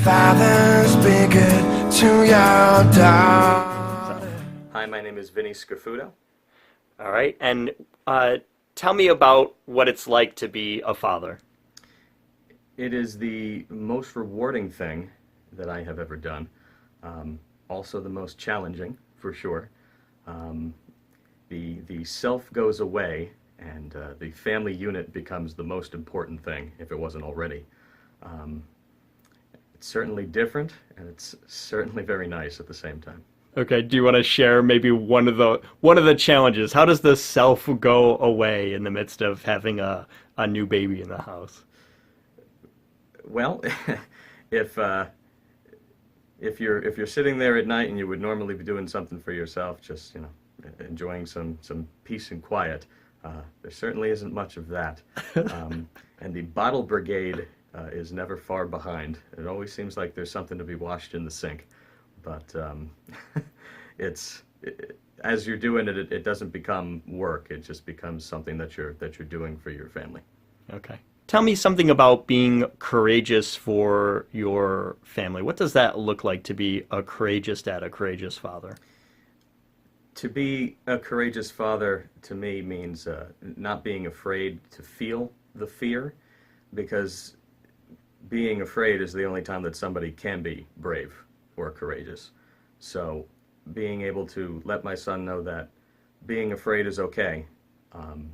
Fathers, be good to your daughter. Hi, my name is Vinny Scafuto. All right, and tell me about what it's like to be a father. It is the most rewarding thing that I have ever done. Also the most challenging, for sure. The self goes away, and the family unit becomes the most important thing, if it wasn't already. It's certainly different, and it's certainly very nice at the same time. Okay, do you want to share maybe one of the challenges? How does the self go away in the midst of having a new baby in the house? Well, if you're sitting there at night and you would normally be doing something for yourself, just enjoying some peace and quiet, there certainly isn't much of that. And the bottle brigade is never far behind. It always seems like there's something to be washed in the sink. But as you're doing it, it doesn't become work. It just becomes something that you're doing for your family. Okay. Tell me something about being courageous for your family. What does that look like to be a courageous dad, a courageous father? To be a courageous father, to me, means not being afraid to feel the fear, because being afraid is the only time that somebody can be brave or courageous. So being able to let my son know that being afraid is okay,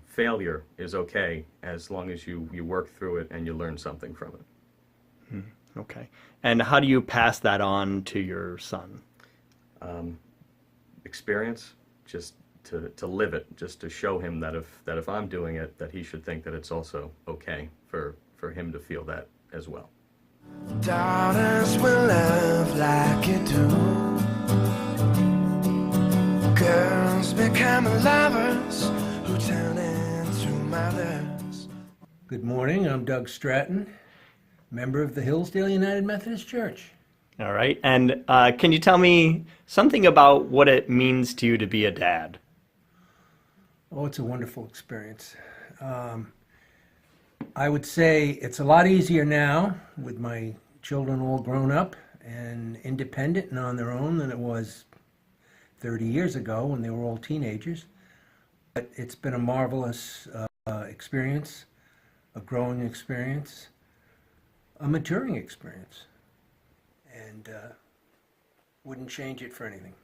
failure is okay, as long as you work through it and you learn something from it. Okay. And how do you pass that on to your son? Experience, just to live it, just to show him that if I'm doing it, that he should think that it's also okay for him to feel that as well. Daughters will love like you do. Girls become lovers who turn into mothers. Good morning, I'm Doug Stratton, member of the Hillsdale United Methodist Church. All right. And can you tell me something about what it means to you to be a dad? Oh, it's a wonderful experience. I would say it's a lot easier now with my children all grown up and independent and on their own than it was 30 years ago when they were all teenagers. But it's been a marvelous experience, a growing experience, a maturing experience, and wouldn't change it for anything.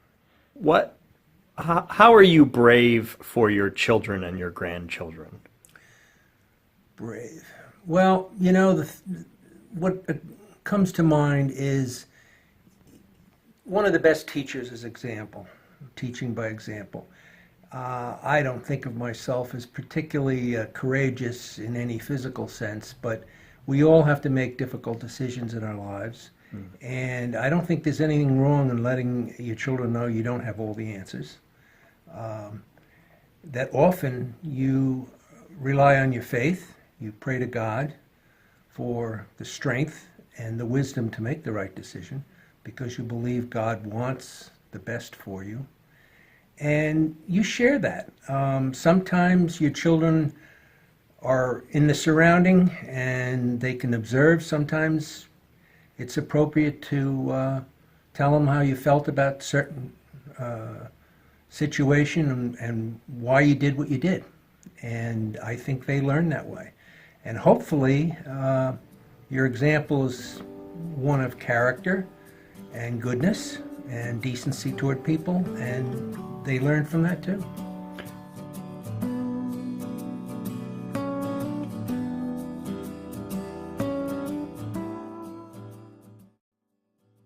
How are you brave for your children and your grandchildren? Brave. Well, what comes to mind is one of the best teachers is example, teaching by example. I don't think of myself as particularly courageous in any physical sense, but we all have to make difficult decisions in our lives. And I don't think there's anything wrong in letting your children know you don't have all the answers. That often you rely on your faith. You pray to God for the strength and the wisdom to make the right decision because you believe God wants the best for you. And you share that. Sometimes your children are in the surrounding and they can observe. Sometimes it's appropriate to tell them how you felt about certain situation and why you did what you did. And I think they learn that way. And hopefully, your example is one of character and goodness and decency toward people, and they learn from that too.